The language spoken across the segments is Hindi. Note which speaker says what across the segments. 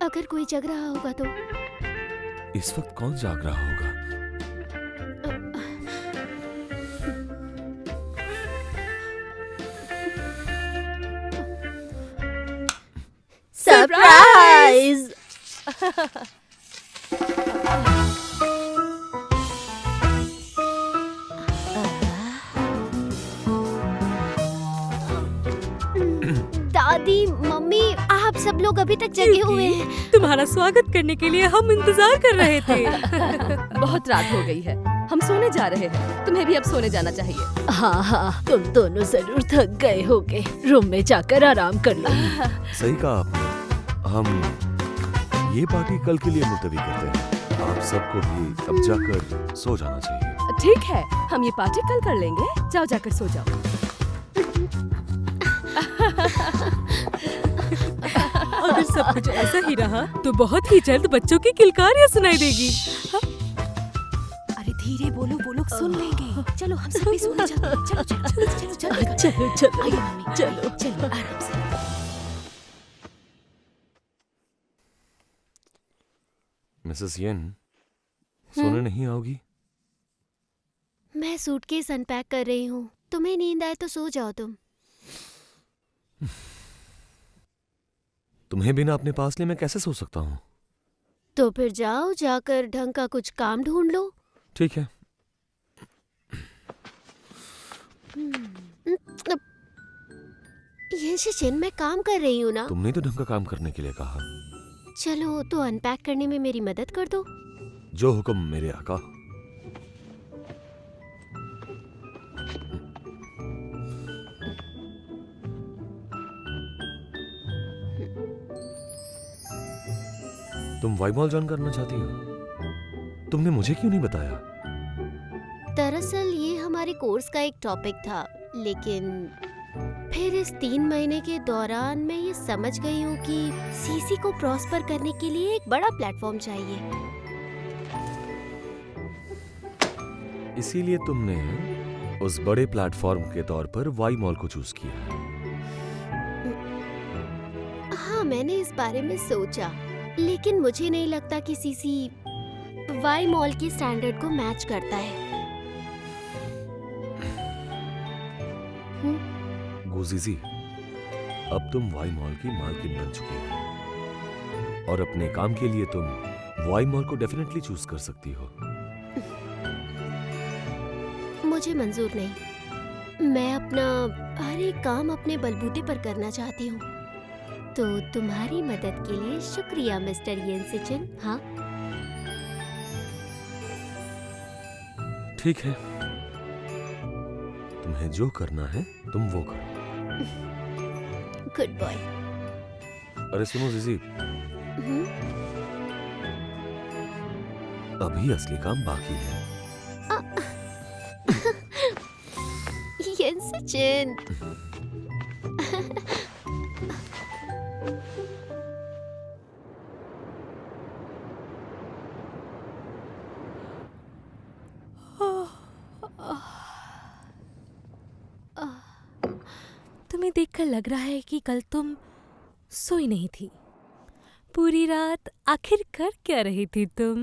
Speaker 1: अगर कोई जग रहा होगा तो?
Speaker 2: इस वक्त कौन जाग रहा होगा?
Speaker 1: सरप्राइज! दादी, मम्मी, आप सब लोग अभी तक जगे हुए हैं।
Speaker 3: तुम्हारा स्वागत करने के लिए हम इंतजार कर रहे थे।
Speaker 4: बहुत रात हो गई है, हम सोने जा रहे हैं। तुम्हें भी अब सोने जाना चाहिए।
Speaker 1: हाँ हाँ, तुम दोनों जरूर थक गए होगे। रूम में जाकर आराम कर लो।
Speaker 2: सही कहा आपने। हम ये पार्टी कल के लिए मुलतवी करते हैं। आप सबको भी अब जाकर सो जाना चाहिए।
Speaker 4: ठीक है, हम ये पार्टी कल कर लेंगे। जाओ जाकर सो जाओ।
Speaker 3: अगर सब कुछ ऐसा ही रहा तो बहुत ही जल्द बच्चों की किलकारियां सुनाई देगी।
Speaker 4: अरे धीरे बोलो, वो लोग सुन लेंगे। चलो हम सब भी सोने चलते हैं। चलो चलो चलो चलो चलो
Speaker 1: चलो चलो
Speaker 4: आइए मम्मी,
Speaker 1: चलो
Speaker 4: चलो आराम से।
Speaker 2: मिसेस येन, सोने नहीं आओगी?
Speaker 1: मैं सूटकेस अनपैक कर रही हूँ। तुम्हें नींद आए तो सो जाओ तुम।
Speaker 2: तुम्हें बिना अपने पास लिए मैं कैसे सो सकता हूँ?
Speaker 1: तो फिर जाओ, जाकर ढंग का कुछ काम ढूंढ लो।
Speaker 2: ठीक है।
Speaker 1: ये शिशिन, मैं काम कर रही हूँ ना।
Speaker 2: तुमने तो ढंग का काम करने के लिए कहा।
Speaker 1: चलो तो अनपैक करने में मेरी मदद कर दो।
Speaker 2: जो हुक्म मेरे आका। तुम वाई मॉल ज्वाइन करना चाहती हो? तुमने मुझे क्यों नहीं बताया?
Speaker 1: दरअसल ये हमारे कोर्स का एक टॉपिक था, लेकिन फिर इस 3 महीने के दौरान मैं ये समझ गई हूँ कि सीसी को प्रॉस्पर करने के लिए एक बड़ा प्लेटफॉर्म चाहिए।
Speaker 2: इसीलिए तुमने उस बड़े प्लेटफॉर्म के तौर पर वाई मॉल को चूज किया है।
Speaker 1: हाँ, मैंने इस बारे में सोचा, लेकिन मुझे नहीं लगता कि सीसी वाई मॉल के स्टैंडर्ड को मैच करता है।
Speaker 2: गुजीजी, अब तुम वाई मॉल की मालकिन बन चुकी हो और अपने काम के लिए तुम वाई मॉल को डेफिनेटली चूज कर सकती हो।
Speaker 1: मुझे मंजूर नहीं। मैं अपना हर एक काम अपने बलबूते पर करना चाहती हूँ। तो तुम्हारी मदद के लिए शुक्रिया मिस्टर येन सिचिन। हाँ
Speaker 2: ठीक है, तुम्हें जो करना है तुम वो करो।
Speaker 1: Good boy.
Speaker 2: अरे सुनो जीजी, अभी असली काम बाकी है।
Speaker 1: येन सिचिन।
Speaker 3: तुम्हें देखकर लग रहा है कि कल तुम सोई नहीं थी। पूरी रात आखिर कर क्या रही थी तुम?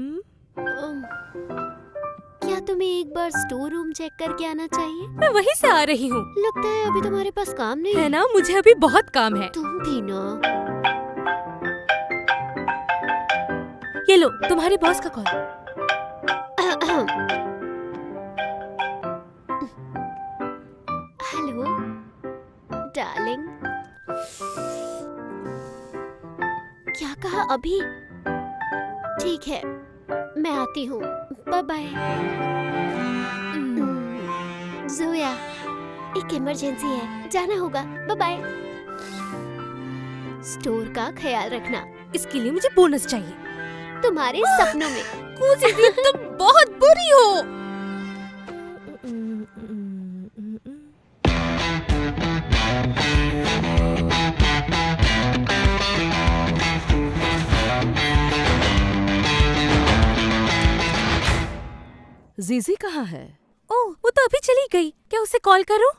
Speaker 1: क्या तुम्हें एक बार स्टोर रूम चेक करके आना चाहिए?
Speaker 3: मैं वहीं से आ रही हूँ।
Speaker 1: लगता है अभी तुम्हारे पास काम नहीं
Speaker 3: है ना, मुझे अभी बहुत काम है।
Speaker 1: तुम भी ना।
Speaker 3: ये लो तुम्हारे बॉस का कॉल।
Speaker 1: Hello darling. क्या कहा अभी? ठीक है, मैं आती हूँ। Bye bye. जोया, एक इमरजेंसी है, जाना होगा। Bye bye. स्टोर का ख्याल रखना।
Speaker 3: इसके लिए मुझे बोनस चाहिए।
Speaker 1: तुम्हारे सपनों में।
Speaker 3: कुजीजी, तुम बहुत बुरी हो।
Speaker 4: जीजी कहाँ है?
Speaker 3: ओह, वो तो अभी चली गई। क्या उसे कॉल करूं?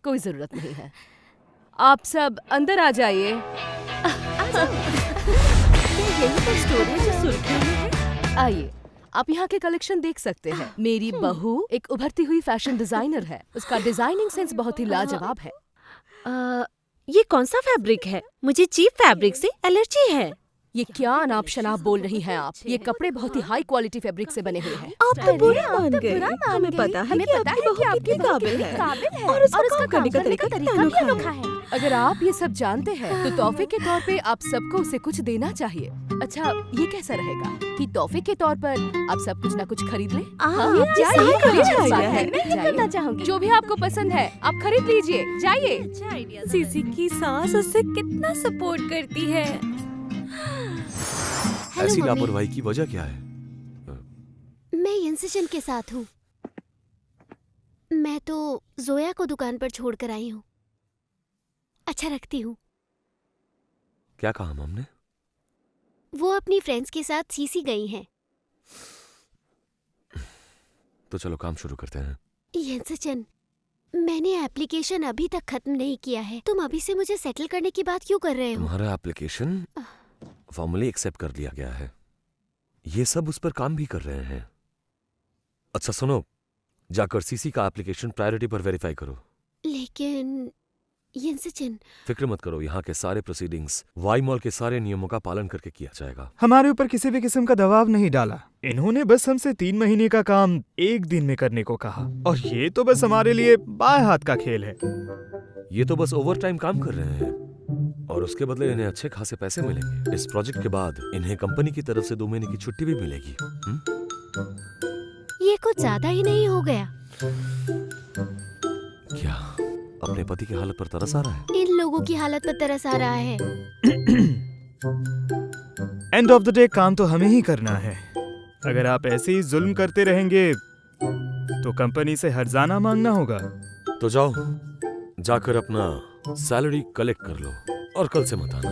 Speaker 4: कोई जरूरत नहीं है। आप सब अंदर आ जाइए।
Speaker 1: यही तो स्टोरी है जो सुर्खियों में है।
Speaker 4: आइए, आप यहाँ के कलेक्शन देख सकते हैं। मेरी बहू एक उभरती हुई फैशन डिजाइनर है। उसका डिजाइनिंग सेंस बहुत ही लाजवाब है।
Speaker 5: ये कौन सा फैब्रिक है? मुझे चीप फैब्रिक से एलर्जी है।
Speaker 4: ये क्या अनाप शनाप बोल रही हैं आप? ये कपड़े बहुत ही हाई क्वालिटी फैब्रिक से बने हुए हैं।
Speaker 5: आप तो बुरा मान गई। हमें पता है कि आपकी बहू कितनी काबिल है और उसका काम करने का तरीका भी अनोखा है।
Speaker 4: अगर आप ये सब जानते हैं तो तोहफे के तौर पे आप सबको उसे कुछ देना चाहिए। अच्छा, ये कैसा रहेगा कि तोहफे के तौर पर आप सब कुछ ना कुछ खरीद लें?
Speaker 5: करना चाहूंगी।
Speaker 4: जो भी आपको पसंद है आप खरीद लीजिए। जाइए।
Speaker 3: सीसी की सास उससे कितना सपोर्ट करती है।
Speaker 2: ऐसी
Speaker 1: मम्मी।
Speaker 2: लापरवाही की वजह क्या है?
Speaker 1: मैं यंसजन के साथ हूँ। मैं तो जोया को दुकान पर छोड़कर आई हूँ। अच्छा रखती हूँ।
Speaker 2: क्या कहा मम ने?
Speaker 1: वो अपनी फ्रेंड्स के साथ सीसी गई हैं।
Speaker 2: तो चलो काम शुरू करते हैं।
Speaker 1: यंसजन, मैंने एप्लीकेशन अभी तक खत्म नहीं किया है। तुम अभी से मुझे सेटल करने की बात क्यों कर रहे हो?
Speaker 2: तुम्हारा एप्लीकेशन फॉर्मली एक्सेप्ट कर लिया गया है। ये सब उस पर काम भी कर रहे हैं। अच्छा सुनो, जाकर सीसी का एप्लीकेशन प्रायोरिटी पर वेरीफाई करो।
Speaker 1: लेकिन यंसजन,
Speaker 2: फिक्र मत करो, यहाँ के सारे प्रोसीडिंग्स वाई मॉल के सारे नियमों का पालन करके किया जाएगा।
Speaker 6: हमारे ऊपर किसी भी किस्म का दबाव नहीं डाला। इन्होंने बस हमसे 3 महीने का काम 1 दिन में करने को कहा, और ये तो बस हमारे लिए बाएं हाथ का खेल है।
Speaker 2: ये तो बस ओवर टाइम काम कर रहे हैं और उसके बदले इन्हें अच्छे खासे पैसे मिलेंगे। इस प्रोजेक्ट के बाद इन्हें कंपनी की तरफ से 2 महीने की छुट्टी भी मिलेगी।
Speaker 1: ये कुछ ज्यादा ही नहीं हो गया?
Speaker 2: क्या अपने पति की हालत पर तरस आ रहा है?
Speaker 1: इन लोगों की हालत पर तरस आ रहा है।
Speaker 6: एंड ऑफ द डे काम तो हमें ही करना है। अगर आप ऐसे ही जुल्म करते रहेंगे तो कंपनी से हर्जाना मांगना होगा।
Speaker 2: तो जाओ, जाकर अपना सैलरी कलेक्ट कर लो और कल से मत आना।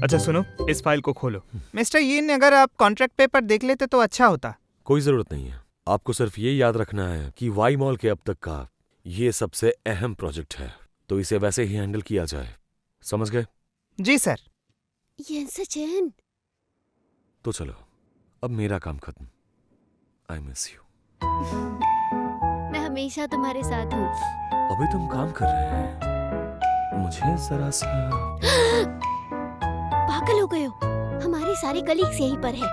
Speaker 6: अच्छा सुनो, इस फाइल को खोलो। मिस्टर यीन, अगर आप कॉन्ट्रैक्ट पेपर देख लेते तो अच्छा होता।
Speaker 2: कोई जरूरत नहीं है। आपको सिर्फ ये याद रखना है कि वाई मॉल के अब तक का ये सबसे अहम प्रोजेक्ट है, तो इसे वैसे ही हैंडल किया जाए। समझ गए?
Speaker 6: जी सर।
Speaker 1: यंसजन,
Speaker 2: तो चलो, अब मेरा काम खत्म। I miss you.
Speaker 1: मैं हमेशा तुम्हारे साथ हूँ।
Speaker 2: अभी तुम काम कर रहे हैं, मुझे जरा सा।
Speaker 1: पागल हो गए हो? हमारे सारे कलीग्स यहीं पर हैं।